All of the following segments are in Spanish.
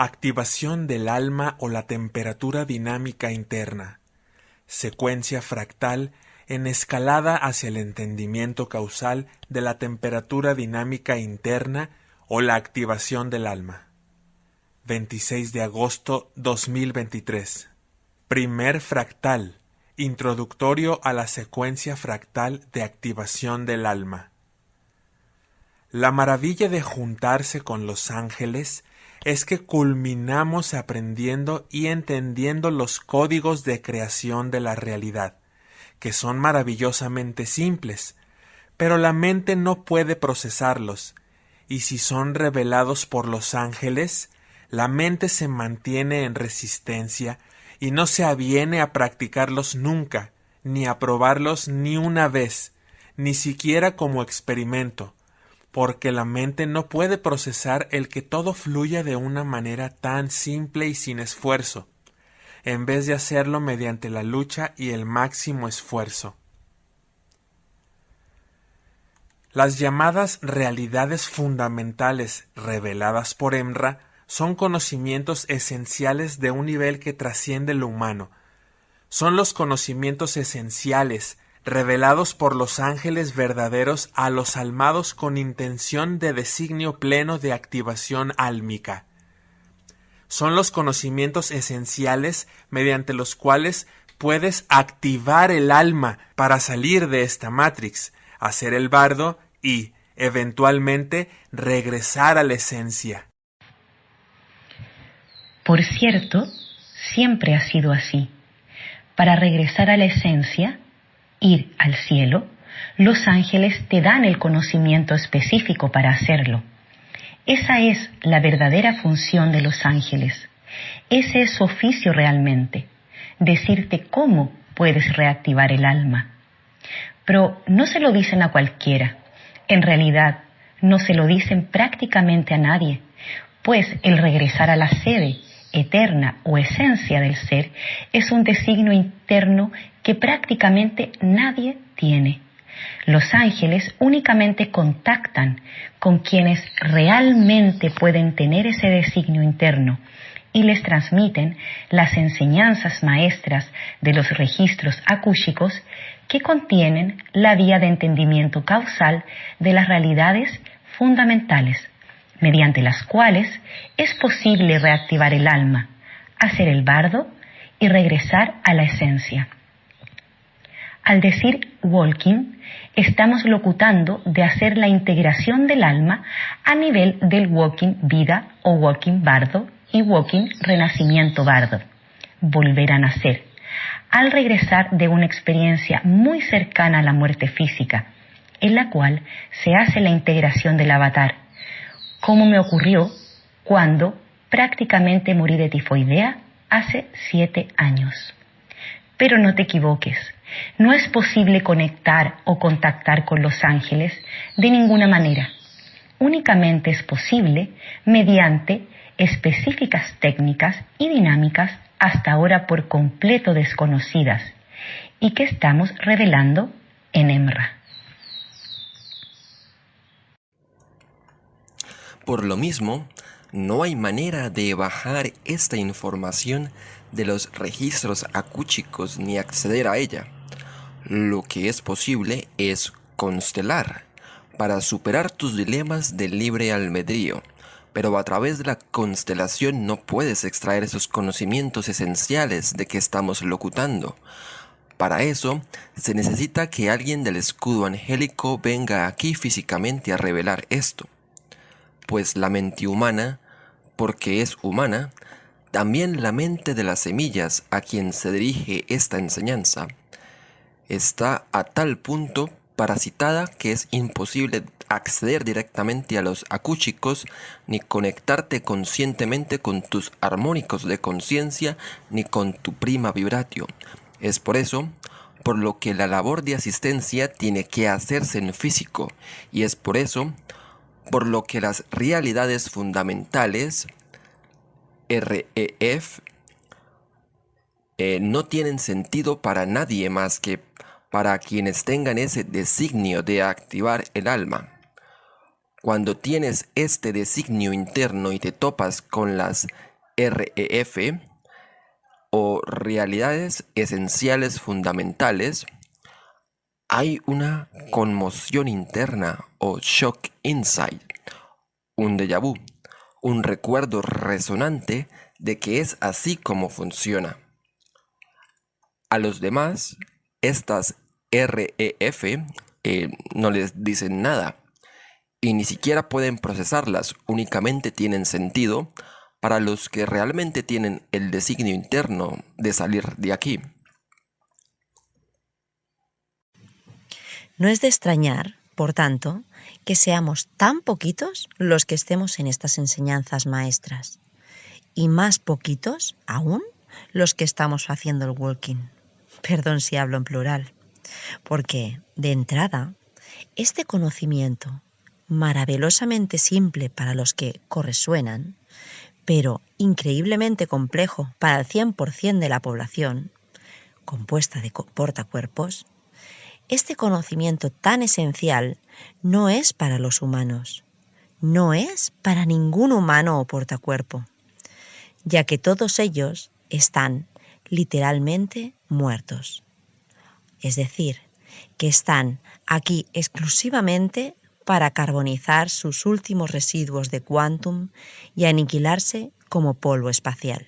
activación del alma o la temperatura dinámica interna, secuencia fractal en escalada hacia el entendimiento causal de la temperatura dinámica interna o la activación del alma. 26 de agosto 2023. Primer fractal, introductorio a la secuencia fractal de activación del alma. La maravilla de juntarse con los ángeles es que culminamos aprendiendo y entendiendo los códigos de creación de la realidad, que son maravillosamente simples, pero la mente no puede procesarlos, y si son revelados por los ángeles, la mente se mantiene en resistencia y no se aviene a practicarlos nunca, ni a probarlos ni una vez, ni siquiera como experimento, porque la mente no puede procesar el que todo fluya de una manera tan simple y sin esfuerzo, en vez de hacerlo mediante la lucha y el máximo esfuerzo. Las llamadas realidades fundamentales reveladas por Emra son conocimientos esenciales de un nivel que trasciende lo humano. Son los conocimientos esenciales revelados por los ángeles verdaderos a los almados con intención de designio pleno de activación álmica. Son los conocimientos esenciales mediante los cuales puedes activar el alma para salir de esta matrix, hacer el bardo y, eventualmente, regresar a la esencia. Por cierto, siempre ha sido así. Para regresar a la esencia, ir al cielo, los ángeles te dan el conocimiento específico para hacerlo. Esa es la verdadera función de los ángeles. Ese es su oficio realmente, decirte cómo puedes reactivar el alma. Pero no se lo dicen a cualquiera. En realidad, no se lo dicen prácticamente a nadie, pues el regresar a la sede eterna o esencia del ser es un designio interno que prácticamente nadie tiene. Los ángeles únicamente contactan con quienes realmente pueden tener ese designio interno y les transmiten las enseñanzas maestras de los registros akúshicos que contienen la vía de entendimiento causal de las realidades fundamentales, mediante las cuales es posible reactivar el alma, hacer el bardo y regresar a la esencia. Al decir walking, estamos locutando de hacer la integración del alma a nivel del walking vida o walking bardo y walking renacimiento bardo, volver a nacer, al regresar de una experiencia muy cercana a la muerte física, en la cual se hace la integración del avatar, como me ocurrió cuando prácticamente morí de tifoidea hace 7 años. Pero no te equivoques, no es posible conectar o contactar con los ángeles de ninguna manera. Únicamente es posible mediante específicas técnicas y dinámicas hasta ahora por completo desconocidas y que estamos revelando en Emra. Por lo mismo, no hay manera de bajar esta información de los registros akúshicos ni acceder a ella. Lo que es posible es constelar para superar tus dilemas del libre albedrío, pero a través de la constelación no puedes extraer esos conocimientos esenciales de que estamos locutando. Para eso, se necesita que alguien del escudo angélico venga aquí físicamente a revelar esto. Pues la mente humana, porque es humana, también la mente de las semillas a quien se dirige esta enseñanza, está a tal punto parasitada que es imposible acceder directamente a los akúshicos ni conectarte conscientemente con tus armónicos de conciencia ni con tu prima vibratio. Es por eso por lo que la labor de asistencia tiene que hacerse en físico, y es por eso por lo que las realidades fundamentales REF no tienen sentido para nadie más que para quienes tengan ese designio de activar el alma. Cuando tienes este designio interno y te topas con las REF o realidades esenciales fundamentales, hay una conmoción interna o shock insight, un déjà vu, un recuerdo resonante de que es así como funciona. A los demás, estas REF no les dicen nada y ni siquiera pueden procesarlas, únicamente tienen sentido para los que realmente tienen el designio interno de salir de aquí. No es de extrañar, por tanto, que seamos tan poquitos los que estemos en estas enseñanzas maestras, y más poquitos aún los que estamos haciendo el walking. Perdón si hablo en plural, porque, de entrada, este conocimiento, maravillosamente simple para los que corresuenan, pero increíblemente complejo para el 100% de la población, compuesta de portacuerpos, este conocimiento tan esencial no es para los humanos, no es para ningún humano o portacuerpo, ya que todos ellos están literalmente muertos. Es decir, que están aquí exclusivamente para carbonizar sus últimos residuos de quantum y aniquilarse como polvo espacial.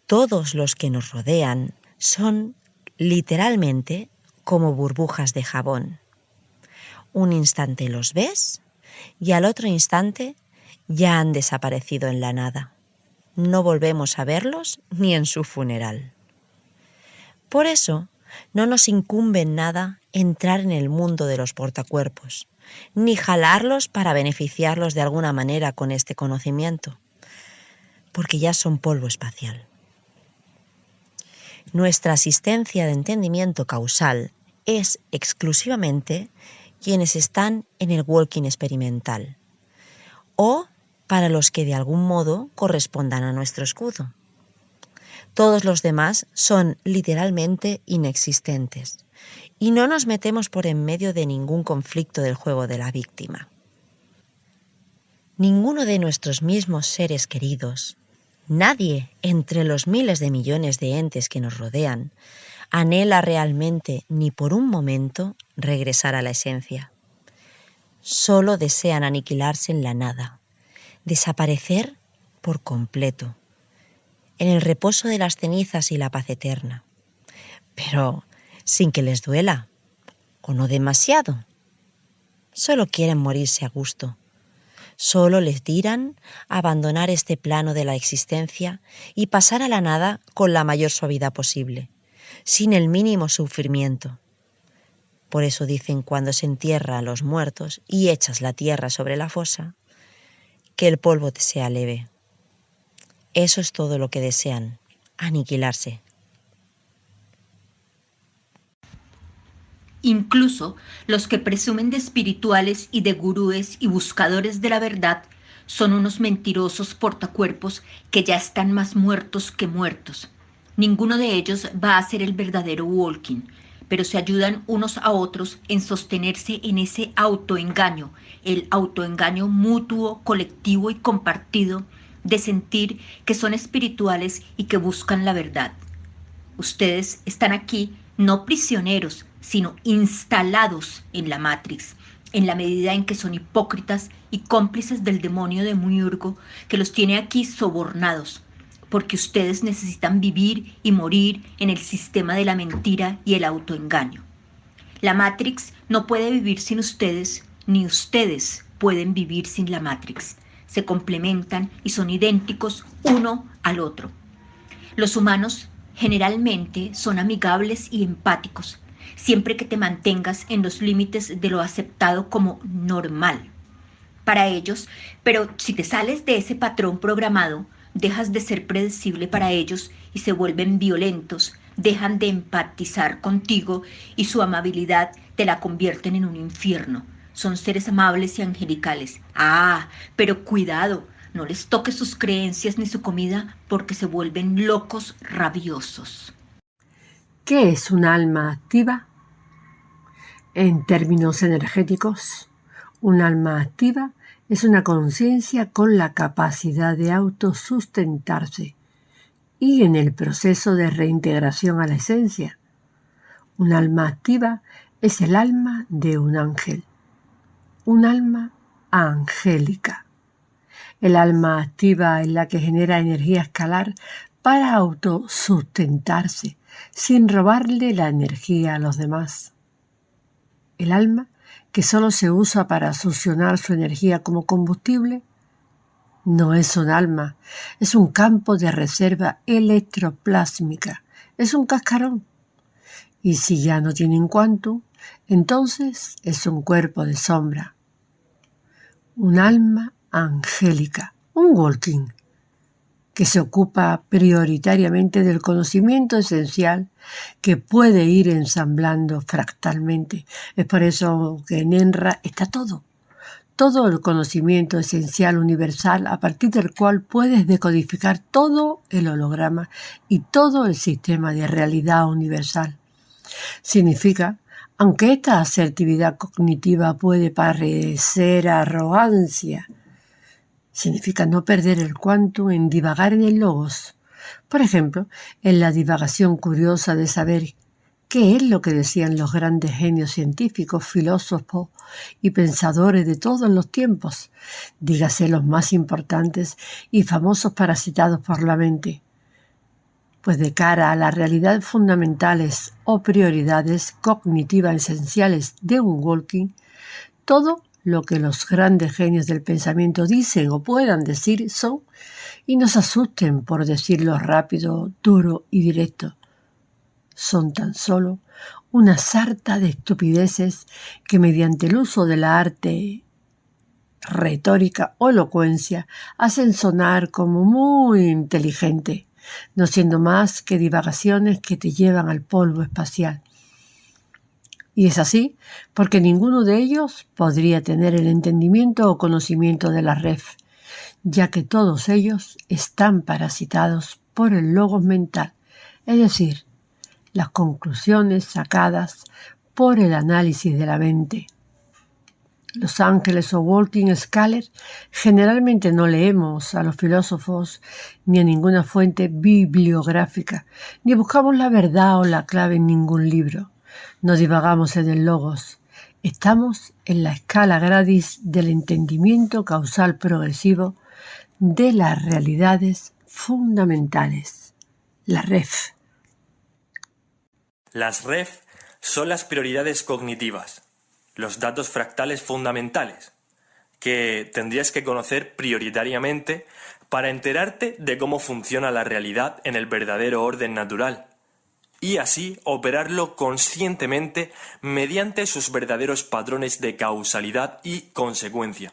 Todos los que nos rodean son literalmente como burbujas de jabón. Un instante los ves y al otro instante ya han desaparecido en la nada. No volvemos a verlos ni en su funeral. Por eso, no nos incumbe en nada entrar en el mundo de los portacuerpos, ni jalarlos para beneficiarlos de alguna manera con este conocimiento, porque ya son polvo espacial. Nuestra asistencia de entendimiento causal es exclusivamente quienes están en el walking experimental o para los que de algún modo correspondan a nuestro escudo. Todos los demás son literalmente inexistentes y no nos metemos por en medio de ningún conflicto del juego de la víctima. Ninguno de nuestros mismos seres queridos, nadie entre los miles de millones de entes que nos rodean, anhela realmente ni por un momento regresar a la esencia. Solo desean aniquilarse en la nada, desaparecer por completo, en el reposo de las cenizas y la paz eterna, pero sin que les duela, o no demasiado. Solo quieren morirse a gusto. Solo les dirán abandonar este plano de la existencia y pasar a la nada con la mayor suavidad posible, sin el mínimo sufrimiento. Por eso dicen cuando se entierra a los muertos y echas la tierra sobre la fosa, que el polvo te sea leve. Eso es todo lo que desean, aniquilarse. Incluso los que presumen de espirituales y de gurúes y buscadores de la verdad son unos mentirosos portacuerpos que ya están más muertos que muertos. Ninguno de ellos va a ser el verdadero walking, pero se ayudan unos a otros en sostenerse en ese autoengaño, el autoengaño mutuo, colectivo y compartido de sentir que son espirituales y que buscan la verdad. Ustedes están aquí no prisioneros, sino instalados en la Matrix, en la medida en que son hipócritas y cómplices del demonio de Miurgo que los tiene aquí sobornados, porque ustedes necesitan vivir y morir en el sistema de la mentira y el autoengaño. La Matrix no puede vivir sin ustedes, ni ustedes pueden vivir sin la Matrix. Se complementan y son idénticos uno al otro. Los humanos generalmente son amigables y empáticos, siempre que te mantengas en los límites de lo aceptado como normal para ellos, pero si te sales de ese patrón programado, dejas de ser predecible para ellos y se vuelven violentos, dejan de empatizar contigo y su amabilidad te la convierten en un infierno. Son seres amables y angelicales. Ah, pero cuidado, no les toques sus creencias ni su comida porque se vuelven locos rabiosos. ¿Qué es un alma activa? En términos energéticos, Un alma activa es una conciencia con la capacidad de autosustentarse y en el proceso de reintegración a la esencia. Un alma activa es el alma de un ángel, un alma angélica. El alma activa es la que genera energía escalar para autosustentarse, sin robarle la energía a los demás. El alma que solo se usa para succionar su energía como combustible no es un alma, es un campo de reserva electroplásmica, es un cascarón. Y si ya no tienen quantum, entonces es un cuerpo de sombra. Un alma angélica, un walking, que se ocupa prioritariamente del conocimiento esencial que puede ir ensamblando fractalmente. Es por eso que en Enra está todo el conocimiento esencial universal a partir del cual puedes decodificar todo el holograma y todo el sistema de realidad universal. Significa, aunque esta asertividad cognitiva puede parecer arrogancia, significa no perder el quantum en divagar en el logos. Por ejemplo, en la divagación curiosa de saber qué es lo que decían los grandes genios científicos, filósofos y pensadores de todos los tiempos, dígase los más importantes y famosos parasitados por la mente. Pues de cara a las realidades fundamentales o prioridades cognitivas esenciales de un walking, todo lo que los grandes genios del pensamiento dicen o puedan decir son, y no se asusten por decirlo rápido, duro y directo, son tan solo una sarta de estupideces que mediante el uso de la arte retórica o elocuencia hacen sonar como muy inteligente, no siendo más que divagaciones que te llevan al polvo espacial. Y es así porque ninguno de ellos podría tener el entendimiento o conocimiento de la ref, ya que todos ellos están parasitados por el logos mental, es decir, las conclusiones sacadas por el análisis de la mente. Los ángeles o walking scholars generalmente no leemos a los filósofos ni a ninguna fuente bibliográfica, ni buscamos la verdad o la clave en ningún libro. No divagamos en el logos. Estamos en la escala gradis del entendimiento causal progresivo de las realidades fundamentales, la REF. Las REF son las prioridades cognitivas, los datos fractales fundamentales, que tendrías que conocer prioritariamente para enterarte de cómo funciona la realidad en el verdadero orden natural, y así operarlo conscientemente mediante sus verdaderos patrones de causalidad y consecuencia.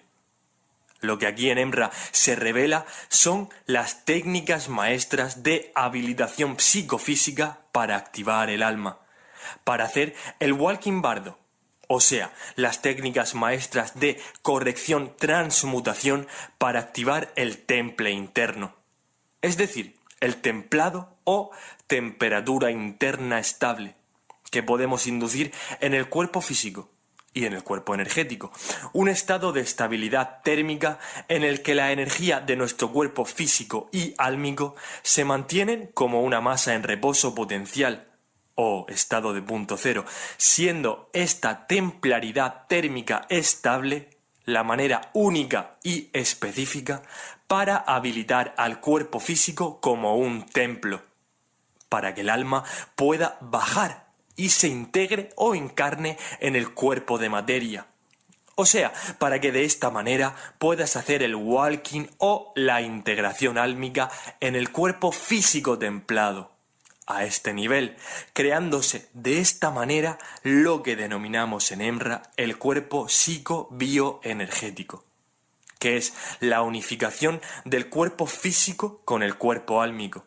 Lo que aquí en EMRA se revela son las técnicas maestras de habilitación psicofísica para activar el alma, para hacer el walking bardo, o sea, las técnicas maestras de corrección transmutación para activar el temple interno, es decir, el templado o temperatura interna estable, que podemos inducir en el cuerpo físico y en el cuerpo energético, un estado de estabilidad térmica en el que la energía de nuestro cuerpo físico y álmico se mantienen como una masa en reposo potencial o estado de punto cero, siendo esta templaridad térmica estable la manera única y específica para habilitar al cuerpo físico como un templo, para que el alma pueda bajar y se integre o encarne en el cuerpo de materia. O sea, para que de esta manera puedas hacer el walking o la integración álmica en el cuerpo físico templado. A este nivel, creándose de esta manera lo que denominamos en EMRA el cuerpo psico-bioenergético, que es la unificación del cuerpo físico con el cuerpo álmico.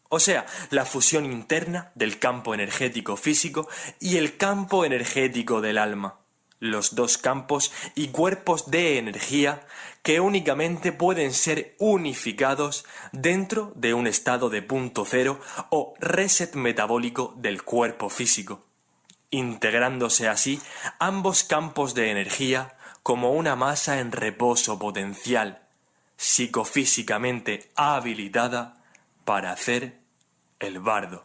O sea, la fusión interna del campo energético físico y el campo energético del alma, los dos campos y cuerpos de energía que únicamente pueden ser unificados dentro de un estado de punto cero o reset metabólico del cuerpo físico, integrándose así ambos campos de energía como una masa en reposo potencial, psicofísicamente habilitada para hacer el bardo.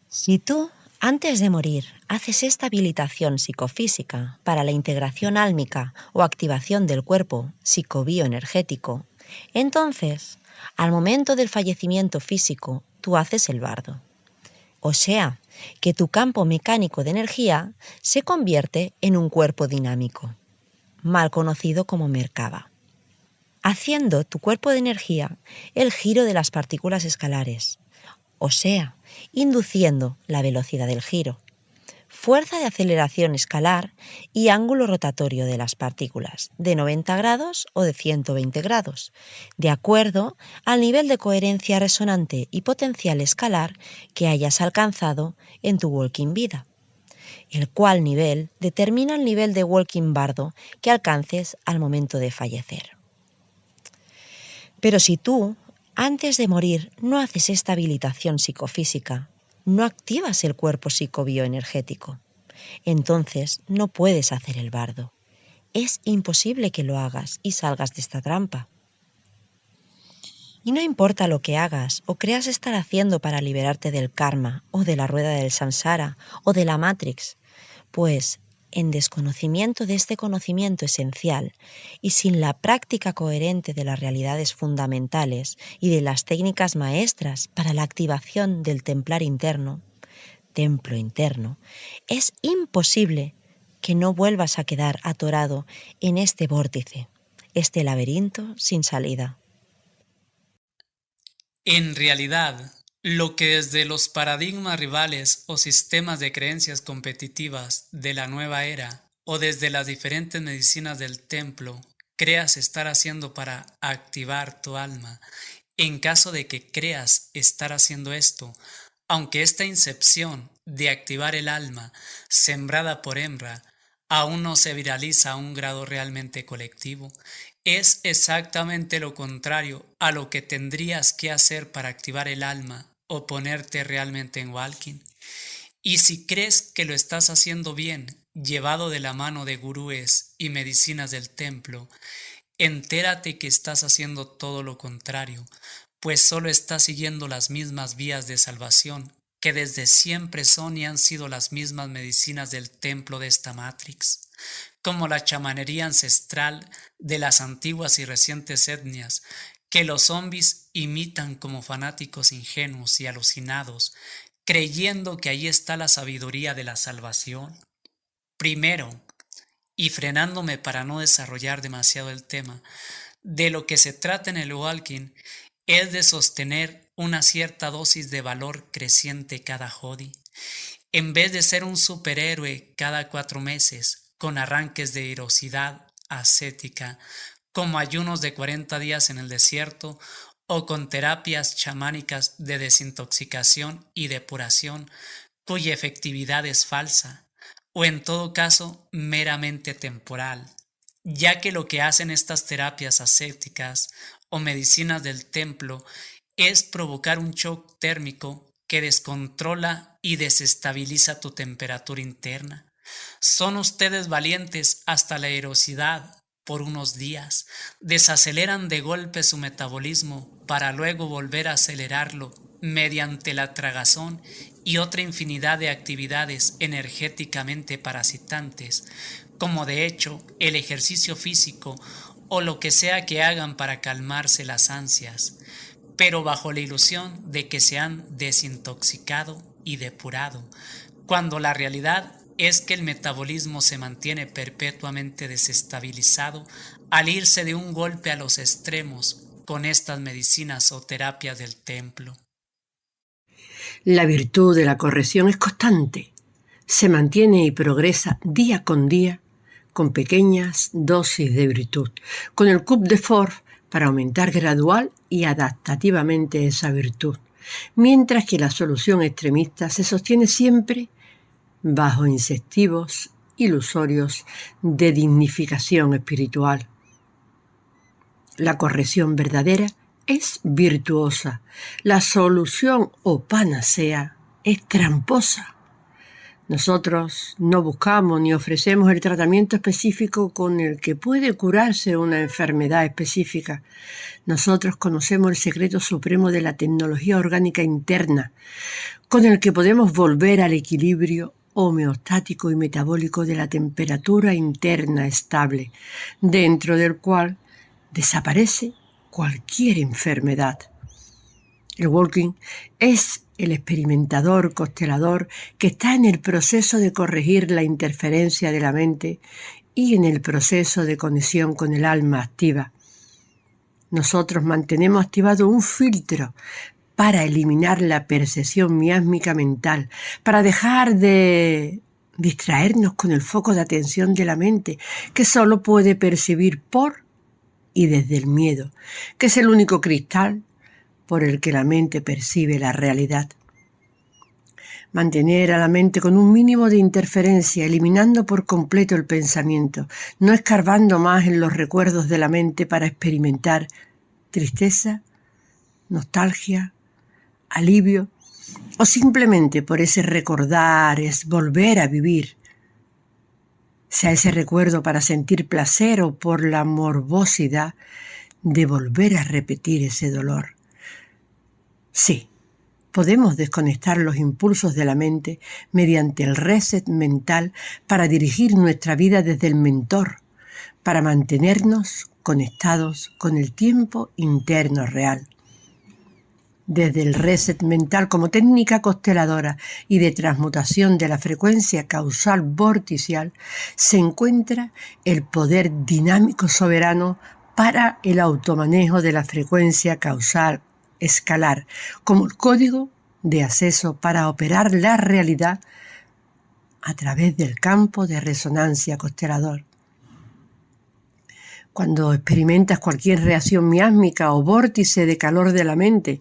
Si tú, antes de morir, haces esta habilitación psicofísica para la integración álmica o activación del cuerpo psicobioenergético, entonces, al momento del fallecimiento físico, tú haces el bardo. O sea, que tu campo mecánico de energía se convierte en un cuerpo dinámico, mal conocido como Merkaba, haciendo tu cuerpo de energía el giro de las partículas escalares, o sea, induciendo la velocidad del giro, fuerza de aceleración escalar y ángulo rotatorio de las partículas, de 90 grados o de 120 grados, de acuerdo al nivel de coherencia resonante y potencial escalar que hayas alcanzado en tu walking vida, el cual nivel determina el nivel de walking bardo que alcances al momento de fallecer. Pero si tú, antes de morir, no haces esta habilitación psicofísica, no activas el cuerpo psicobioenergético, entonces no puedes hacer el bardo. Es imposible que lo hagas y salgas de esta trampa. Y no importa lo que hagas o creas estar haciendo para liberarte del karma o de la rueda del samsara o de la matrix, pues en desconocimiento de este conocimiento esencial y sin la práctica coherente de las realidades fundamentales y de las técnicas maestras para la activación del templo interno, es imposible que no vuelvas a quedar atorado en este vórtice, este laberinto sin salida. En realidad, lo que desde los paradigmas rivales o sistemas de creencias competitivas de la nueva era o desde las diferentes medicinas del templo creas estar haciendo para activar tu alma, en caso de que creas estar haciendo esto, aunque esta incepción de activar el alma sembrada por Emra aún no se viraliza a un grado realmente colectivo, es exactamente lo contrario a lo que tendrías que hacer para activar el alma o ponerte realmente en walking. Y si crees que lo estás haciendo bien, llevado de la mano de gurúes y medicinas del templo, entérate que estás haciendo todo lo contrario, pues solo estás siguiendo las mismas vías de salvación que desde siempre son y han sido las mismas medicinas del templo de esta Matrix, como la chamanería ancestral de las antiguas y recientes etnias que los zombies imitan como fanáticos ingenuos y alucinados, creyendo que ahí está la sabiduría de la salvación. Primero, y frenándome para no desarrollar demasiado el tema, de lo que se trata en el walking es de sostener una cierta dosis de valor creciente cada jodi, en vez de ser un superhéroe cada 4 meses, con arranques de heroicidad ascética, como ayunos de 40 días en el desierto o con terapias chamánicas de desintoxicación y depuración, cuya efectividad es falsa, o en todo caso meramente temporal, ya que lo que hacen estas terapias ascéticas o medicinas del templo es provocar un shock térmico que descontrola y desestabiliza tu temperatura interna. Son ustedes valientes hasta la heroicidad por unos días, desaceleran de golpe su metabolismo para luego volver a acelerarlo mediante la tragazón y otra infinidad de actividades energéticamente parasitantes, como de hecho el ejercicio físico o lo que sea que hagan para calmarse las ansias, pero bajo la ilusión de que se han desintoxicado y depurado, cuando la realidad es que el metabolismo se mantiene perpetuamente desestabilizado al irse de un golpe a los extremos con estas medicinas o terapias del templo. La virtud de la corrección es constante, se mantiene y progresa día con día con pequeñas dosis de virtud, con el coup de force para aumentar gradual y adaptativamente esa virtud, mientras que la solución extremista se sostiene siempre bajo incentivos ilusorios de dignificación espiritual. La corrección verdadera es virtuosa, la solución o panacea es tramposa. Nosotros no buscamos ni ofrecemos el tratamiento específico con el que puede curarse una enfermedad específica. Nosotros conocemos el secreto supremo de la tecnología orgánica interna, con el que podemos volver al equilibrio homeostático y metabólico de la temperatura interna estable, dentro del cual desaparece cualquier enfermedad. El walking es el experimentador constelador que está en el proceso de corregir la interferencia de la mente y en el proceso de conexión con el alma activa. Nosotros mantenemos activado un filtro para eliminar la percepción miásmica mental, para dejar de distraernos con el foco de atención de la mente, que solo puede percibir por y desde el miedo, que es el único cristal por el que la mente percibe la realidad. Mantener a la mente con un mínimo de interferencia, eliminando por completo el pensamiento, no escarbando más en los recuerdos de la mente para experimentar tristeza, nostalgia, alivio, o simplemente por ese recordar es volver a vivir, sea ese recuerdo para sentir placer o por la morbosidad de volver a repetir ese dolor. Sí, podemos desconectar los impulsos de la mente mediante el reset mental para dirigir nuestra vida desde el mentor, para mantenernos conectados con el tiempo interno real. Desde el reset mental como técnica consteladora y de transmutación de la frecuencia causal vorticial se encuentra el poder dinámico soberano para el automanejo de la frecuencia causal escalar, como el código de acceso para operar la realidad a través del campo de resonancia constelador. Cuando experimentas cualquier reacción miásmica o vórtice de calor de la mente,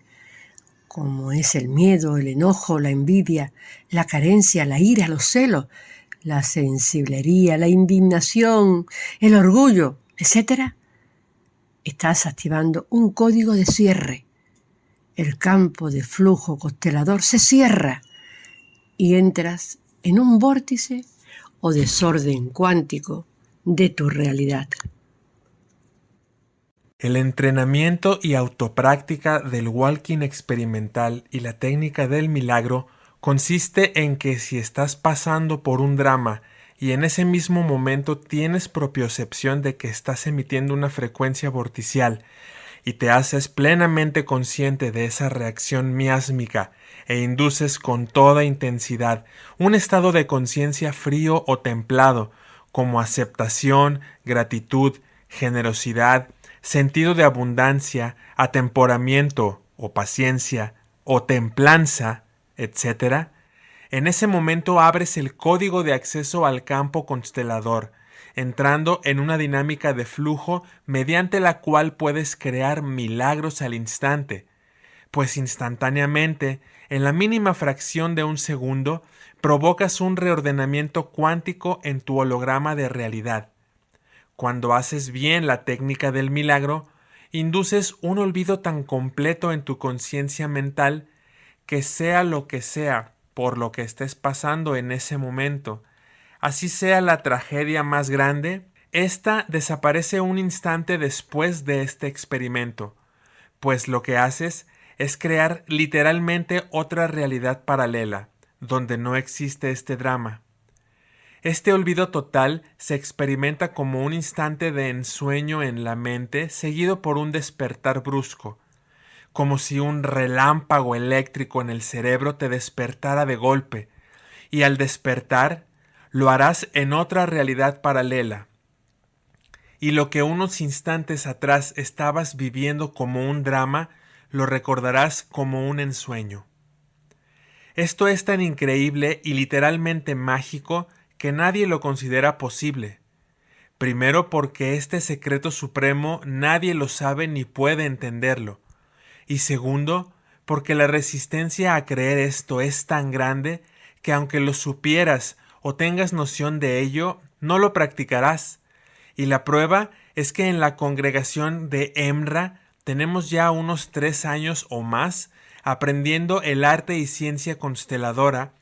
como es el miedo, el enojo, la envidia, la carencia, la ira, los celos, la sensiblería, la indignación, el orgullo, etc., estás activando un código de cierre. El campo de flujo constelador se cierra y entras en un vórtice o desorden cuántico de tu realidad. El entrenamiento y autopráctica del walking experimental y la técnica del milagro consiste en que si estás pasando por un drama y en ese mismo momento tienes propiocepción de que estás emitiendo una frecuencia vorticial y te haces plenamente consciente de esa reacción miásmica e induces con toda intensidad un estado de conciencia frío o templado, como aceptación, gratitud, generosidad, sentido de abundancia, atemporamiento o paciencia o templanza, etc., en ese momento abres el código de acceso al campo constelador, entrando en una dinámica de flujo mediante la cual puedes crear milagros al instante, pues instantáneamente, en la mínima fracción de un segundo, provocas un reordenamiento cuántico en tu holograma de realidad. Cuando haces bien la técnica del milagro, induces un olvido tan completo en tu conciencia mental que sea lo que sea por lo que estés pasando en ese momento, así sea la tragedia más grande, ésta desaparece un instante después de este experimento, pues lo que haces es crear literalmente otra realidad paralela, donde no existe este drama. Este olvido total se experimenta como un instante de ensueño en la mente seguido por un despertar brusco, como si un relámpago eléctrico en el cerebro te despertara de golpe, y al despertar lo harás en otra realidad paralela. Y lo que unos instantes atrás estabas viviendo como un drama, lo recordarás como un ensueño. Esto es tan increíble y literalmente mágico que nadie lo considera posible. Primero porque este secreto supremo nadie lo sabe ni puede entenderlo. Y segundo, porque la resistencia a creer esto es tan grande que aunque lo supieras o tengas noción de ello, no lo practicarás. Y la prueba es que en la congregación de EMRA tenemos ya unos 3 años o más aprendiendo el arte y ciencia consteladora,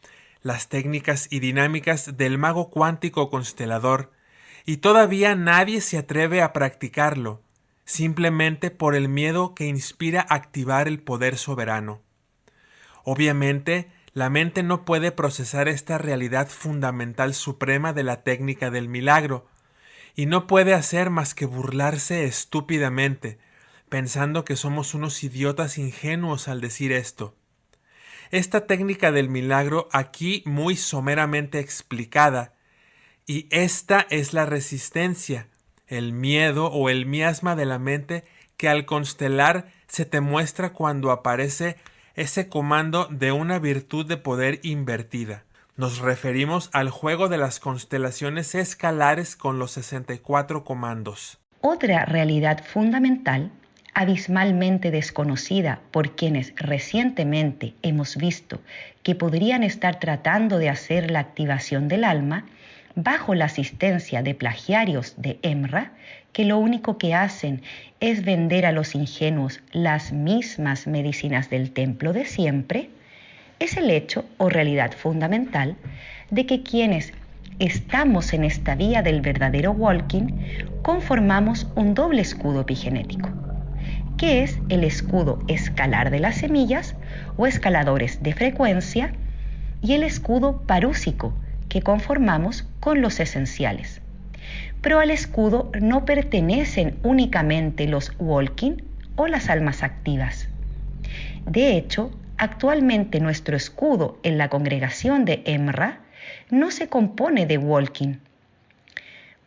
las técnicas y dinámicas del mago cuántico constelador, y todavía nadie se atreve a practicarlo, simplemente por el miedo que inspira activar el poder soberano. Obviamente, la mente no puede procesar esta realidad fundamental suprema de la técnica del milagro, y no puede hacer más que burlarse estúpidamente, pensando que somos unos idiotas ingenuos al decir esto. Esta técnica del milagro aquí muy someramente explicada, y esta es la resistencia, el miedo o el miasma de la mente que al constelar se te muestra cuando aparece ese comando de una virtud de poder invertida. Nos referimos al juego de las constelaciones escalares con los 64 comandos. Otra realidad fundamental, abismalmente desconocida por quienes recientemente hemos visto que podrían estar tratando de hacer la activación del alma, bajo la asistencia de plagiarios de EMRA, que lo único que hacen es vender a los ingenuos las mismas medicinas del templo de siempre, es el hecho o realidad fundamental de que quienes estamos en esta vía del verdadero walking conformamos un doble escudo epigenético, que es el escudo escalar de las semillas o escaladores de frecuencia y el escudo parúsico que conformamos con los esenciales. Pero al escudo no pertenecen únicamente los walking o las almas activas. De hecho, actualmente nuestro escudo en la congregación de EMRA no se compone de walking.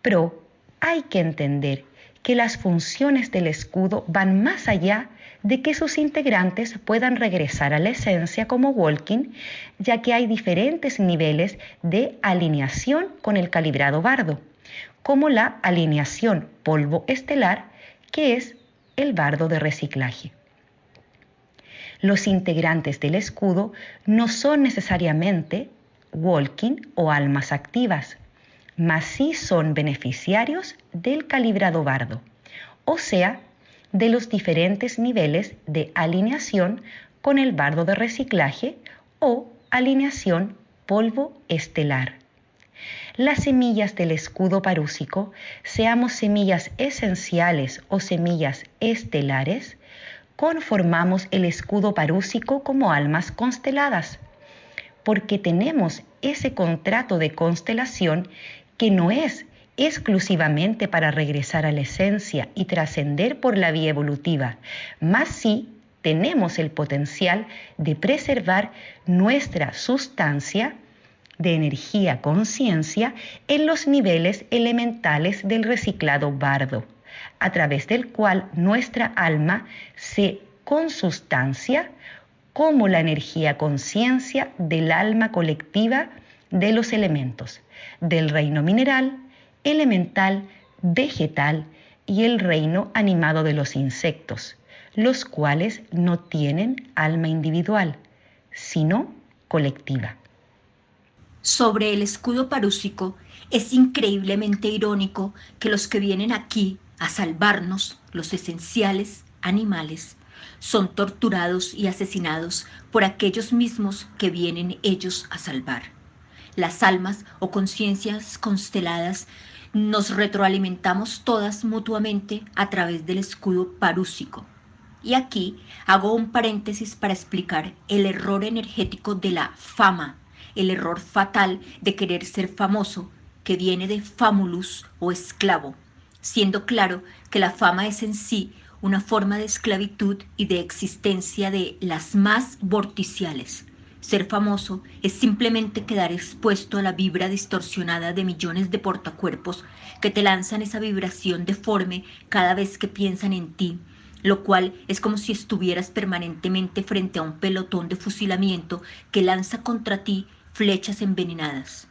Pero hay que entender que las funciones del escudo van más allá de que sus integrantes puedan regresar a la esencia como walking, ya que hay diferentes niveles de alineación con el calibrado bardo, como la alineación polvo estelar, que es el bardo de reciclaje. Los integrantes del escudo no son necesariamente walking o almas activas, mas sí son beneficiarios del calibrado bardo, o sea, de los diferentes niveles de alineación con el bardo de reciclaje o alineación polvo estelar. Las semillas del escudo parúsico, seamos semillas esenciales o semillas estelares, conformamos el escudo parúsico como almas consteladas, porque tenemos ese contrato de constelación que no es exclusivamente para regresar a la esencia y trascender por la vía evolutiva, mas sí tenemos el potencial de preservar nuestra sustancia de energía conciencia en los niveles elementales del reciclado bardo, a través del cual nuestra alma se consustancia como la energía conciencia del alma colectiva de los elementos, del reino mineral, elemental, vegetal y el reino animado de los insectos, los cuales no tienen alma individual, sino colectiva. Sobre el escudo parúsico, es increíblemente irónico que los que vienen aquí a salvarnos, los esenciales animales, son torturados y asesinados por aquellos mismos que vienen ellos a salvar. Las almas o conciencias consteladas nos retroalimentamos todas mutuamente a través del escudo parúsico. Y aquí hago un paréntesis para explicar el error energético de la fama, el error fatal de querer ser famoso, que viene de famulus o esclavo, siendo claro que la fama es en sí una forma de esclavitud y de existencia de las más vorticiales. Ser famoso es simplemente quedar expuesto a la vibra distorsionada de millones de portacuerpos que te lanzan esa vibración deforme cada vez que piensan en ti, lo cual es como si estuvieras permanentemente frente a un pelotón de fusilamiento que lanza contra ti flechas envenenadas.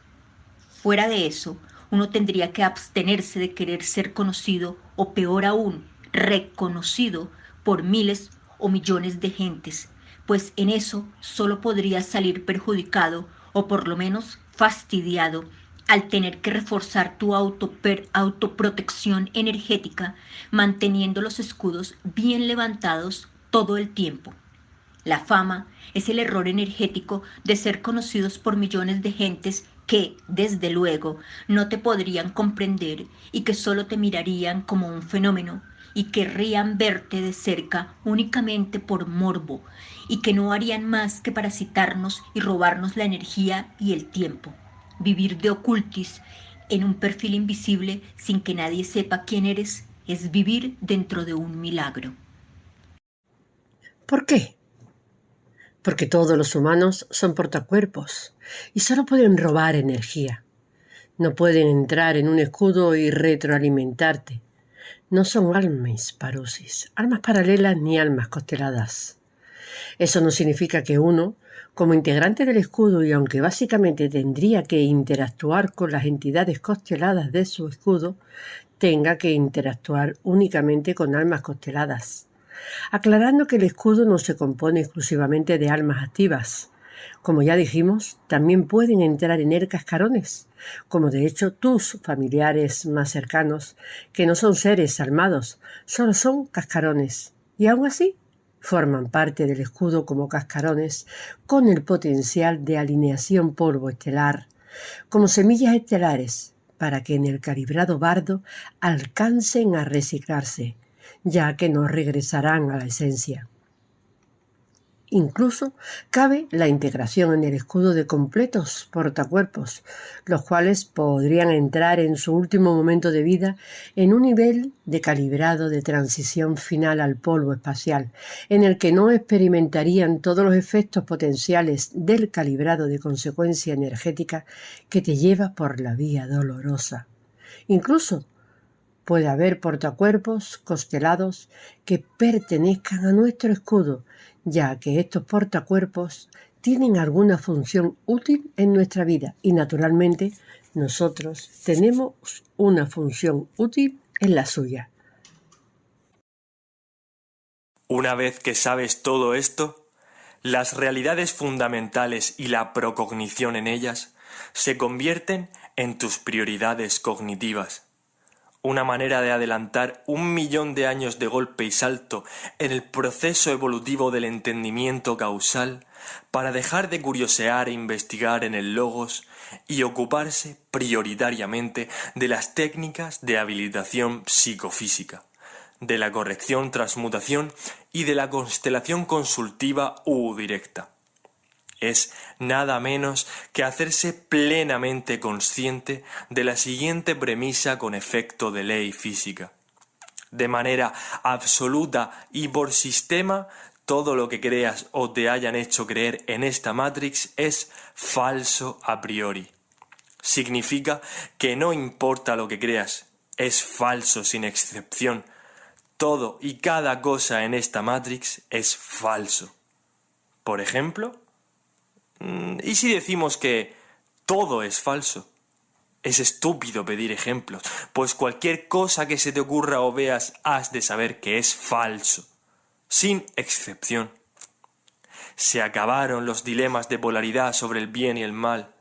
Fuera de eso, uno tendría que abstenerse de querer ser conocido o, peor aún, reconocido por miles o millones de gentes, pues en eso solo podrías salir perjudicado o por lo menos fastidiado al tener que reforzar tu autoprotección energética manteniendo los escudos bien levantados todo el tiempo. La fama es el error energético de ser conocidos por millones de gentes que, desde luego, no te podrían comprender y que solo te mirarían como un fenómeno y querrían verte de cerca únicamente por morbo y que no harían más que parasitarnos y robarnos la energía y el tiempo. Vivir de ocultis en un perfil invisible sin que nadie sepa quién eres es vivir dentro de un milagro. ¿Por qué? Porque todos los humanos son portacuerpos y solo pueden robar energía. No pueden entrar en un escudo y retroalimentarte. No son almas parusis, almas paralelas ni almas consteladas. Eso no significa que uno, como integrante del escudo y aunque básicamente tendría que interactuar con las entidades consteladas de su escudo, tenga que interactuar únicamente con almas consteladas. Aclarando que el escudo no se compone exclusivamente de almas activas. Como ya dijimos, también pueden entrar en él cascarones, como de hecho tus familiares más cercanos, que no son seres almados, solo son cascarones, y aún así forman parte del escudo como cascarones con el potencial de alineación polvo estelar, como semillas estelares, para que en el calibrado bardo alcancen a reciclarse, ya que no regresarán a la esencia. Incluso cabe la integración en el escudo de completos portacuerpos, los cuales podrían entrar en su último momento de vida en un nivel de calibrado de transición final al polvo espacial, en el que no experimentarían todos los efectos potenciales del calibrado de consecuencia energética que te lleva por la vía dolorosa. Incluso puede haber portacuerpos constelados que pertenezcan a nuestro escudo, ya que estos portacuerpos tienen alguna función útil en nuestra vida y naturalmente nosotros tenemos una función útil en la suya. Una vez que sabes todo esto, las realidades fundamentales y la procognición en ellas se convierten en tus prioridades cognitivas. Una manera de adelantar 1.000.000 de años de golpe y salto en el proceso evolutivo del entendimiento causal para dejar de curiosear e investigar en el logos y ocuparse prioritariamente de las técnicas de habilitación psicofísica, de la corrección transmutación y de la constelación consultiva u directa. Es nada menos que hacerse plenamente consciente de la siguiente premisa con efecto de ley física. De manera absoluta y por sistema, todo lo que creas o te hayan hecho creer en esta Matrix es falso a priori. Significa que no importa lo que creas, es falso sin excepción. Todo y cada cosa en esta Matrix es falso. Por ejemplo, ¿y si decimos que todo es falso? Es estúpido pedir ejemplos, pues cualquier cosa que se te ocurra o veas has de saber que es falso, sin excepción. Se acabaron los dilemas de polaridad sobre el bien y el mal,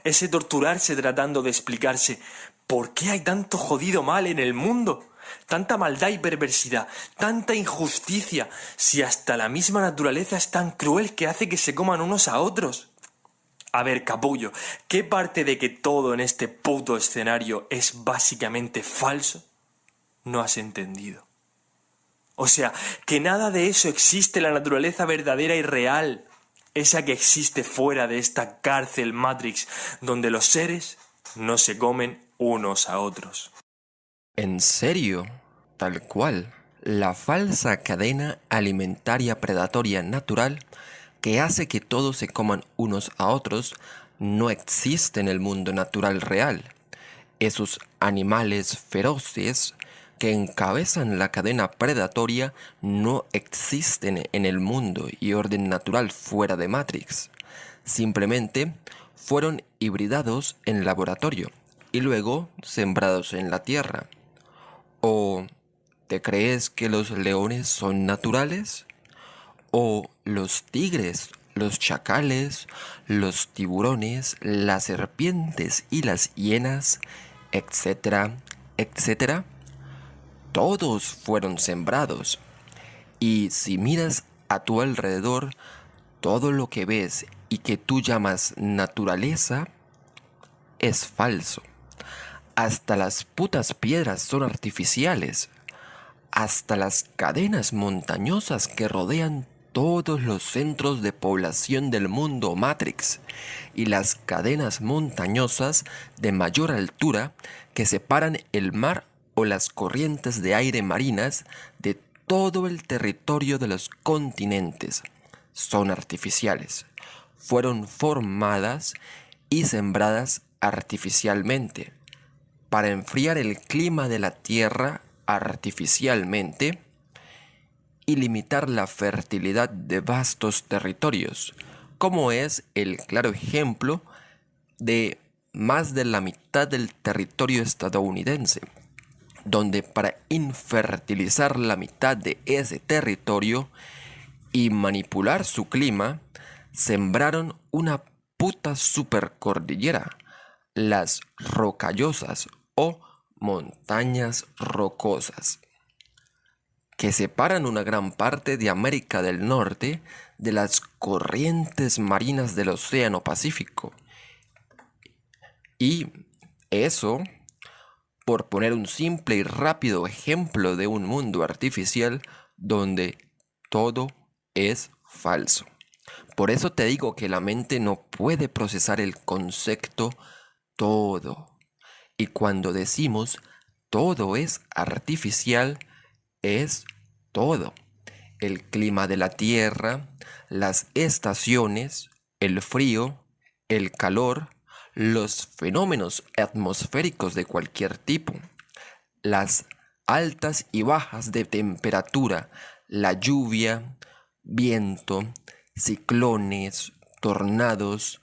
ese torturarse tratando de explicarse ¿por qué hay tanto jodido mal en el mundo? Tanta maldad y perversidad, tanta injusticia, si hasta la misma naturaleza es tan cruel que hace que se coman unos a otros. A ver, capullo, ¿qué parte de que todo en este puto escenario es básicamente falso no has entendido? O sea, que nada de eso existe en la naturaleza verdadera y real, esa que existe fuera de esta cárcel Matrix, donde los seres no se comen unos a otros. ¿En serio? Tal cual. La falsa cadena alimentaria predatoria natural que hace que todos se coman unos a otros no existe en el mundo natural real. Esos animales feroces que encabezan la cadena predatoria no existen en el mundo y orden natural fuera de Matrix. Simplemente fueron hibridados en laboratorio y luego sembrados en la tierra. ¿O te crees que los leones son naturales? ¿O los tigres, los chacales, los tiburones, las serpientes y las hienas, etcétera, etcétera? Todos fueron sembrados. Y si miras a tu alrededor, todo lo que ves y que tú llamas naturaleza es falso. Hasta las putas piedras son artificiales. Hasta las cadenas montañosas que rodean todos los centros de población del mundo Matrix y las cadenas montañosas de mayor altura que separan el mar o las corrientes de aire marinas de todo el territorio de los continentes son artificiales. Fueron formadas y sembradas artificialmente para enfriar el clima de la Tierra artificialmente y limitar la fertilidad de vastos territorios, como es el claro ejemplo de más de la mitad del territorio estadounidense, donde para infertilizar la mitad de ese territorio y manipular su clima, sembraron una puta supercordillera, las Rocallosas o montañas rocosas, que separan una gran parte de América del Norte de las corrientes marinas del Océano Pacífico. Y eso, por poner un simple y rápido ejemplo de un mundo artificial donde todo es falso. Por eso te digo que la mente no puede procesar el concepto todo. Y cuando decimos todo es artificial, es todo. El clima de la Tierra, las estaciones, el frío, el calor, los fenómenos atmosféricos de cualquier tipo, las altas y bajas de temperatura, la lluvia, viento, ciclones, tornados,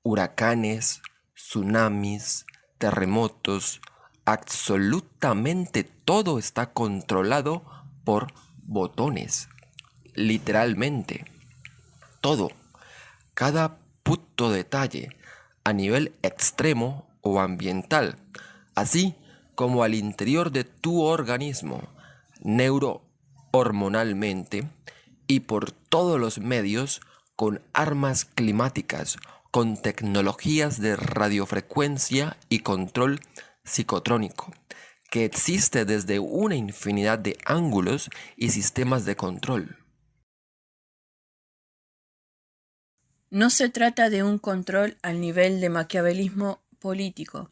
huracanes, tsunamis, terremotos, absolutamente todo está controlado por botones. Literalmente, todo, cada puto detalle a nivel extremo o ambiental, así como al interior de tu organismo, neurohormonalmente y por todos los medios con armas climáticas, con tecnologías de radiofrecuencia y control psicotrónico, que existe desde una infinidad de ángulos y sistemas de control. No se trata de un control al nivel de maquiavelismo político.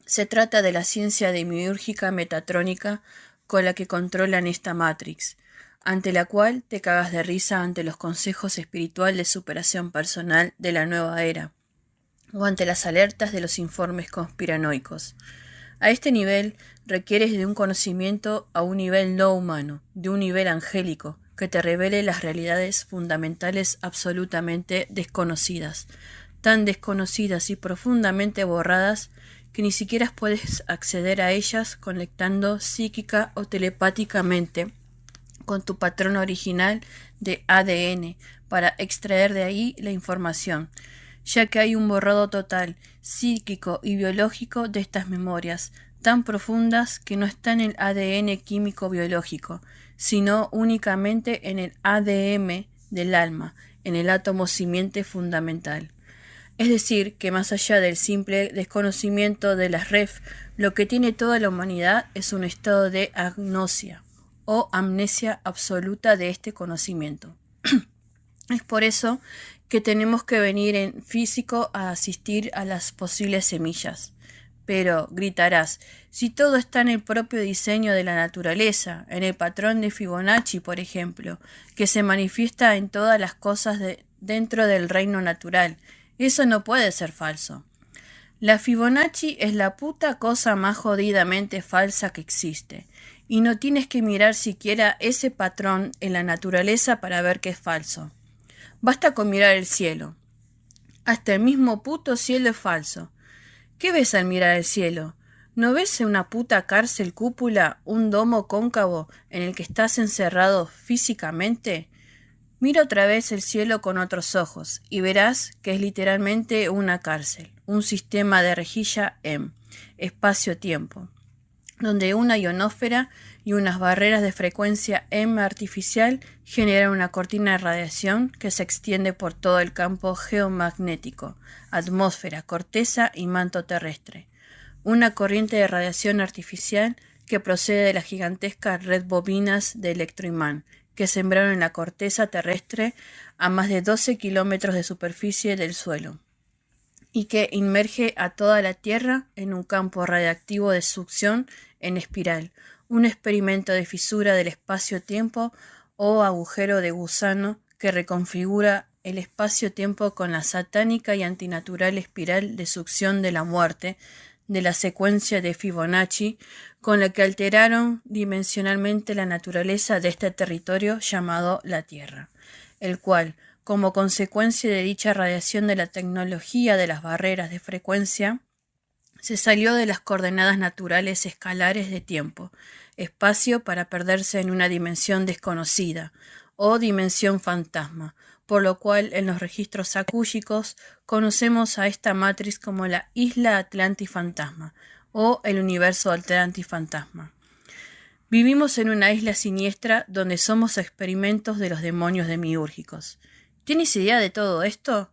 Se trata de la ciencia demiúrgica metatrónica con la que controlan esta Matrix, ante la cual te cagas de risa ante los consejos espirituales de superación personal de la nueva era, o ante las alertas de los informes conspiranoicos. A este nivel requieres de un conocimiento a un nivel no humano, de un nivel angélico, que te revele las realidades fundamentales absolutamente desconocidas, tan desconocidas y profundamente borradas que ni siquiera puedes acceder a ellas conectando psíquica o telepáticamente con tu patrón original de ADN para extraer de ahí la información, ya que hay un borrado total, psíquico y biológico de estas memorias, tan profundas que no están en el ADN químico biológico, sino únicamente en el ADM del alma, en el átomo simiente fundamental. Es decir, que más allá del simple desconocimiento de las REF, lo que tiene toda la humanidad es un estado de agnosia o amnesia absoluta de este conocimiento. Es por eso que tenemos que venir en físico a asistir a las posibles semillas. Pero, gritarás, si todo está en el propio diseño de la naturaleza, en el patrón de Fibonacci, por ejemplo, que se manifiesta en todas las cosas dentro del reino natural, eso no puede ser falso. La Fibonacci es la puta cosa más jodidamente falsa que existe, y no tienes que mirar siquiera ese patrón en la naturaleza para ver que es falso. Basta con mirar el cielo. Hasta el mismo puto cielo es falso. ¿Qué ves al mirar el cielo? ¿No ves una puta cárcel cúpula, un domo cóncavo en el que estás encerrado físicamente? Mira otra vez el cielo con otros ojos y verás que es literalmente una cárcel, un sistema de rejilla M, espacio-tiempo, donde una ionosfera y unas barreras de frecuencia M artificial generan una cortina de radiación que se extiende por todo el campo geomagnético, atmósfera, corteza y manto terrestre. Una corriente de radiación artificial que procede de las gigantescas red bobinas de electroimán que sembraron en la corteza terrestre a más de 12 kilómetros de superficie del suelo y que inmerge a toda la Tierra en un campo radiactivo de succión en espiral, un experimento de fisura del espacio-tiempo o agujero de gusano que reconfigura el espacio-tiempo con la satánica y antinatural espiral de succión de la muerte de la secuencia de Fibonacci, con la que alteraron dimensionalmente la naturaleza de este territorio llamado la Tierra, el cual, como consecuencia de dicha radiación de la tecnología de las barreras de frecuencia, se salió de las coordenadas naturales escalares de tiempo, espacio para perderse en una dimensión desconocida o dimensión fantasma, por lo cual en los registros acústicos conocemos a esta matriz como la Isla Atlantis Fantasma o el Universo Atlantis Fantasma. Vivimos en una isla siniestra donde somos experimentos de los demonios demiúrgicos. ¿Tienes idea de todo esto?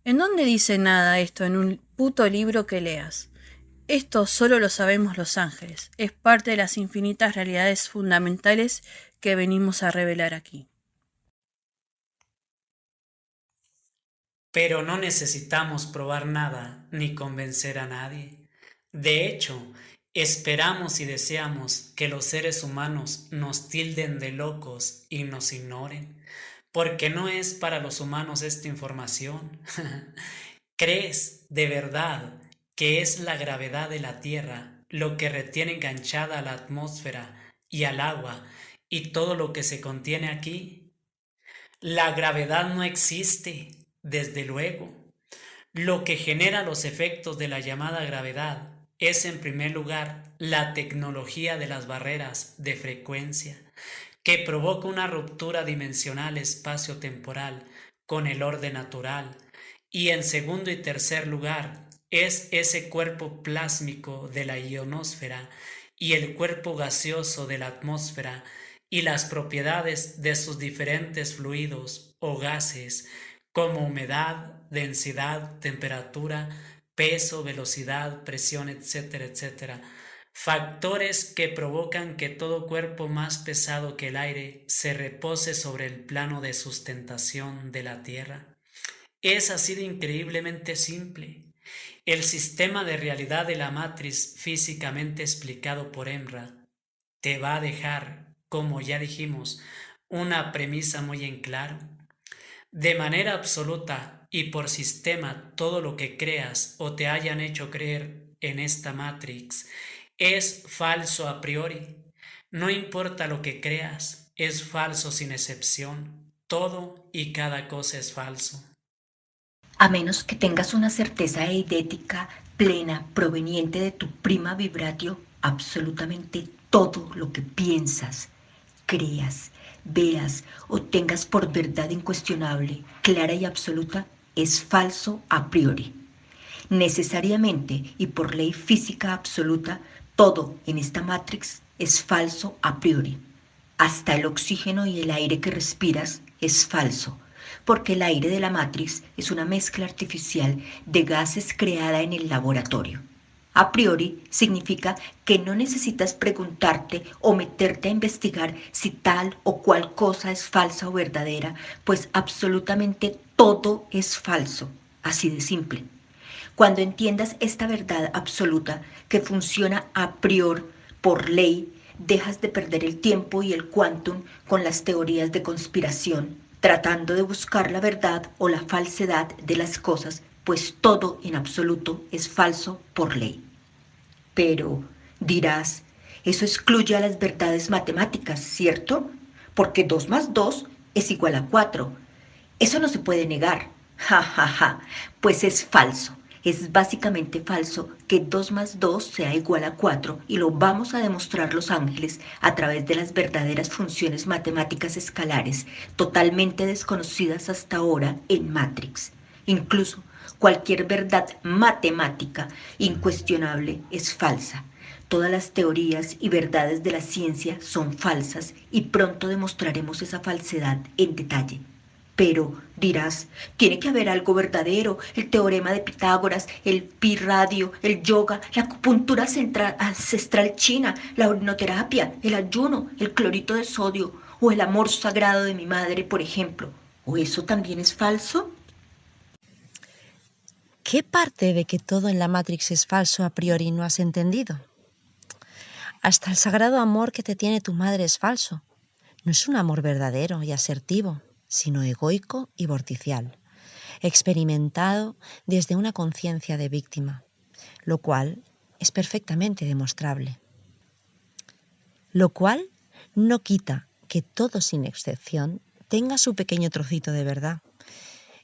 ¿En dónde dice nada esto en un puto libro que leas? Esto solo lo sabemos los ángeles. Es parte de las infinitas realidades fundamentales que venimos a revelar aquí. Pero no necesitamos probar nada ni convencer a nadie. De hecho, esperamos y deseamos que los seres humanos nos tilden de locos y nos ignoren, porque no es para los humanos esta información. ¿Crees de verdad que es la gravedad de la Tierra lo que retiene enganchada a la atmósfera y al agua y todo lo que se contiene aquí? La gravedad no existe. Desde luego, lo que genera los efectos de la llamada gravedad es en primer lugar la tecnología de las barreras de frecuencia, que provoca una ruptura dimensional espacio-temporal con el orden natural, y en segundo y tercer lugar es ese cuerpo plásmico de la ionosfera y el cuerpo gaseoso de la atmósfera y las propiedades de sus diferentes fluidos o gases, como humedad, densidad, temperatura, peso, velocidad, presión, etcétera, etcétera. Factores que provocan que todo cuerpo más pesado que el aire se repose sobre el plano de sustentación de la Tierra. Es así de increíblemente simple. El sistema de realidad de la matriz físicamente explicado por Emrad te va a dejar, como ya dijimos, una premisa muy en claro. De manera absoluta y por sistema, todo lo que creas o te hayan hecho creer en esta matrix es falso a priori. No importa lo que creas, es falso sin excepción. Todo y cada cosa es falso. A menos que tengas una certeza eidética plena proveniente de tu prima vibratio, absolutamente todo lo que piensas, creas, veas o tengas por verdad incuestionable, clara y absoluta, es falso a priori. Necesariamente y por ley física absoluta, todo en esta matrix es falso a priori. Hasta el oxígeno y el aire que respiras es falso, porque el aire de la matrix es una mezcla artificial de gases creada en el laboratorio. A priori significa que no necesitas preguntarte o meterte a investigar si tal o cual cosa es falsa o verdadera, pues absolutamente todo es falso, así de simple. Cuando entiendas esta verdad absoluta que funciona a priori por ley, dejas de perder el tiempo y el quantum con las teorías de conspiración, tratando de buscar la verdad o la falsedad de las cosas, pues todo en absoluto es falso por ley. Pero, dirás, eso excluye a las verdades matemáticas, ¿cierto? Porque 2 más 2 es igual a 4. Eso no se puede negar. Ja, ja, ja. Pues es falso. Es básicamente falso que 2 más 2 sea igual a 4 y lo vamos a demostrar los ángeles a través de las verdaderas funciones matemáticas escalares, totalmente desconocidas hasta ahora en Matrix. Incluso cualquier verdad matemática incuestionable es falsa. Todas las teorías y verdades de la ciencia son falsas y pronto demostraremos esa falsedad en detalle. Pero, dirás, tiene que haber algo verdadero, el teorema de Pitágoras, el pi radio, el yoga, la acupuntura ancestral china, la orinoterapia, el ayuno, el clorito de sodio o el amor sagrado de mi madre, por ejemplo. ¿O eso también es falso? ¿Qué parte de que todo en la Matrix es falso a priori no has entendido? Hasta el sagrado amor que te tiene tu madre es falso. No es un amor verdadero y asertivo, sino egoico y vorticial, experimentado desde una conciencia de víctima, lo cual es perfectamente demostrable. Lo cual no quita que todo sin excepción tenga su pequeño trocito de verdad,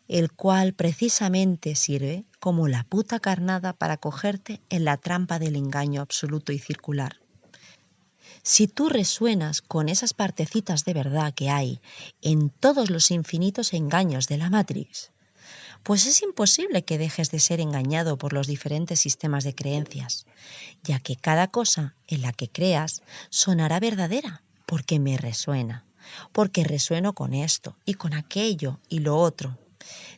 el cual precisamente sirve como la puta carnada para cogerte en la trampa del engaño absoluto y circular. Si tú resuenas con esas partecitas de verdad que hay en todos los infinitos engaños de la Matrix, pues es imposible que dejes de ser engañado por los diferentes sistemas de creencias, ya que cada cosa en la que creas sonará verdadera, porque me resuena, porque resueno con esto y con aquello y lo otro.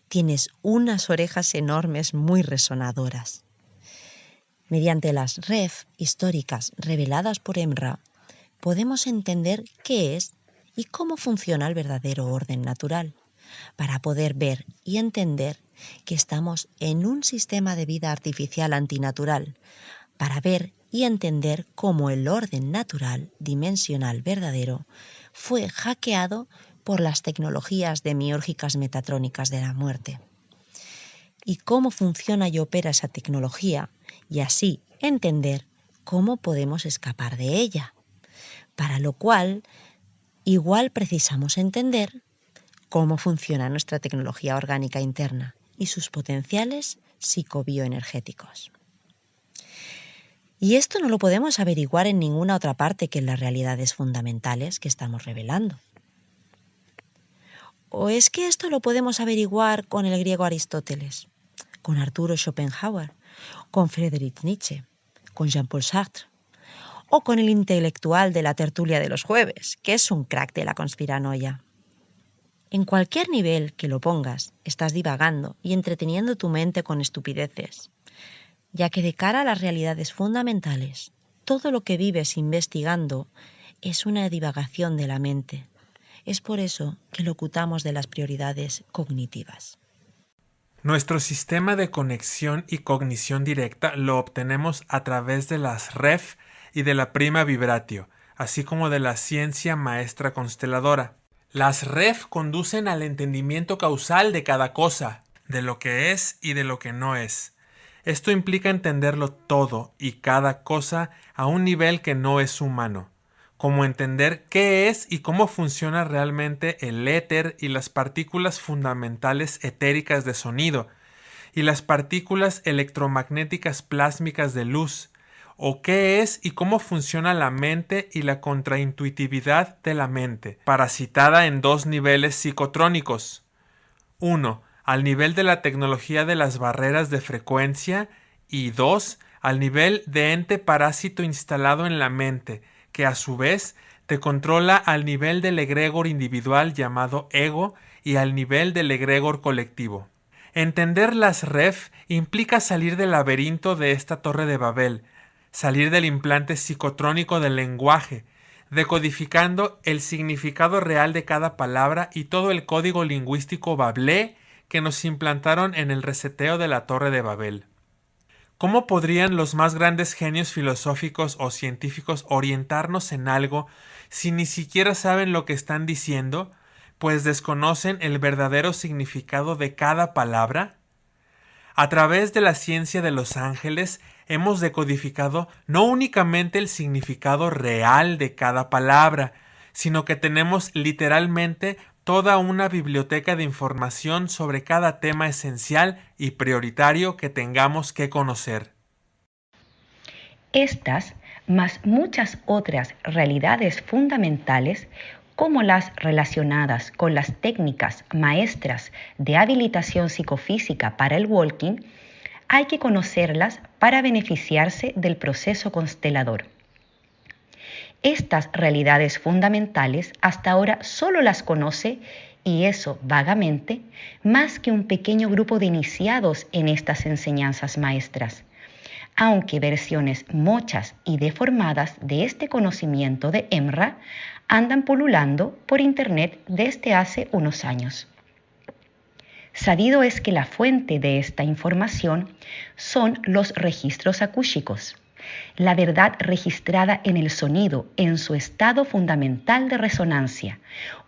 Tienes unas orejas enormes muy resonadoras. Mediante las ref históricas reveladas por Emra, podemos entender qué es y cómo funciona el verdadero orden natural, para poder ver y entender que estamos en un sistema de vida artificial antinatural, para ver y entender cómo el orden natural dimensional verdadero fue hackeado por las tecnologías demiúrgicas metatrónicas de la muerte. Y cómo funciona y opera esa tecnología, y así entender cómo podemos escapar de ella. Para lo cual, igual precisamos entender cómo funciona nuestra tecnología orgánica interna y sus potenciales psicobioenergéticos. Y esto no lo podemos averiguar en ninguna otra parte que en las realidades fundamentales que estamos revelando. ¿O es que esto lo podemos averiguar con el griego Aristóteles, con Arturo Schopenhauer, con Friedrich Nietzsche, con Jean-Paul Sartre, o con el intelectual de la tertulia de los jueves, que es un crack de la conspiranoia? En cualquier nivel que lo pongas, estás divagando y entreteniendo tu mente con estupideces, ya que de cara a las realidades fundamentales, todo lo que vives investigando es una divagación de la mente. Es por eso que locutamos de las prioridades cognitivas. Nuestro sistema de conexión y cognición directa lo obtenemos a través de las ref y de la prima vibratio, así como de la ciencia maestra consteladora. Las ref conducen al entendimiento causal de cada cosa, de lo que es y de lo que no es. Esto implica entenderlo todo y cada cosa a un nivel que no es humano, como entender qué es y cómo funciona realmente el éter y las partículas fundamentales etéricas de sonido, y las partículas electromagnéticas plásmicas de luz, o qué es y cómo funciona la mente y la contraintuitividad de la mente, parasitada en dos niveles psicotrónicos. 1. Al nivel de la tecnología de las barreras de frecuencia, y 2. Al nivel de ente parásito instalado en la mente, que a su vez te controla al nivel del egregor individual llamado ego y al nivel del egregor colectivo. Entender las ref implica salir del laberinto de esta torre de Babel, salir del implante psicotrónico del lenguaje, decodificando el significado real de cada palabra y todo el código lingüístico bablé que nos implantaron en el reseteo de la torre de Babel. ¿Cómo podrían los más grandes genios filosóficos o científicos orientarnos en algo si ni siquiera saben lo que están diciendo, pues desconocen el verdadero significado de cada palabra? A través de la ciencia de los ángeles hemos decodificado no únicamente el significado real de cada palabra, sino que tenemos literalmente toda una biblioteca de información sobre cada tema esencial y prioritario que tengamos que conocer. Estas, más muchas otras realidades fundamentales, como las relacionadas con las técnicas maestras de habilitación psicofísica para el walking, hay que conocerlas para beneficiarse del proceso constelador. Estas realidades fundamentales hasta ahora solo las conoce, y eso vagamente, más que un pequeño grupo de iniciados en estas enseñanzas maestras, aunque versiones mochas y deformadas de este conocimiento de Emra andan pululando por Internet desde hace unos años. Sabido es que la fuente de esta información son los registros akúshicos, la verdad registrada en el sonido en su estado fundamental de resonancia,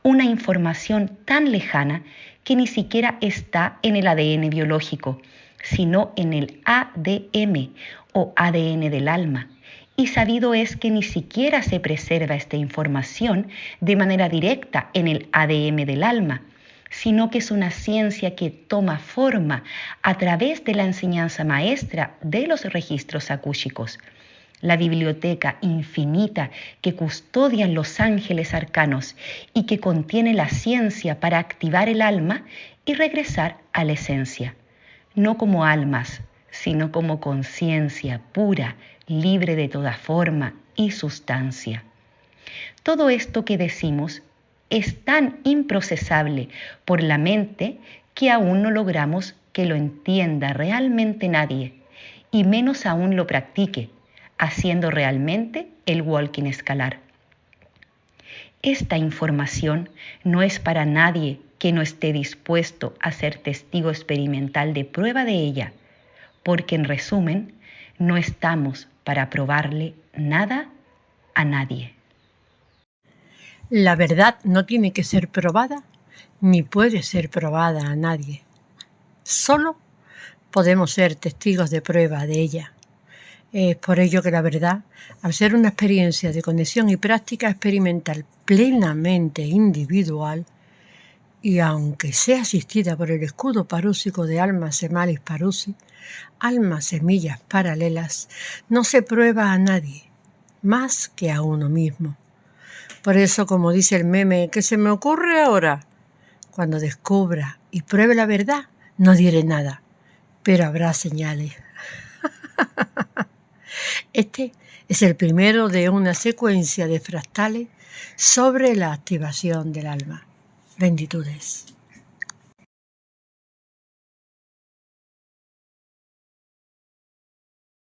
una información tan lejana que ni siquiera está en el ADN biológico, sino en el ADM o ADN del alma. Y sabido es que ni siquiera se preserva esta información de manera directa en el ADM del alma, sino que es una ciencia que toma forma a través de la enseñanza maestra de los registros akúshicos, la biblioteca infinita que custodian los ángeles arcanos y que contiene la ciencia para activar el alma y regresar a la esencia, no como almas, sino como conciencia pura, libre de toda forma y sustancia. Todo esto que decimos es tan improcesable por la mente que aún no logramos que lo entienda realmente nadie, y menos aún lo practique, haciendo realmente el walking escalar. Esta información no es para nadie que no esté dispuesto a ser testigo experimental de prueba de ella, porque en resumen, no estamos para probarle nada a nadie. La verdad no tiene que ser probada, ni puede ser probada a nadie. Solo podemos ser testigos de prueba de ella. Es por ello que la verdad, al ser una experiencia de conexión y práctica experimental plenamente individual, y aunque sea asistida por el escudo parúsico de Alma Semalis Parusi, almas semillas paralelas, no se prueba a nadie, más que a uno mismo. Por eso, como dice el meme, ¿qué se me ocurre ahora? Cuando descubra y pruebe la verdad, no diré nada, pero habrá señales. Este es el primero de una secuencia de fractales sobre la activación del alma. Benditudes.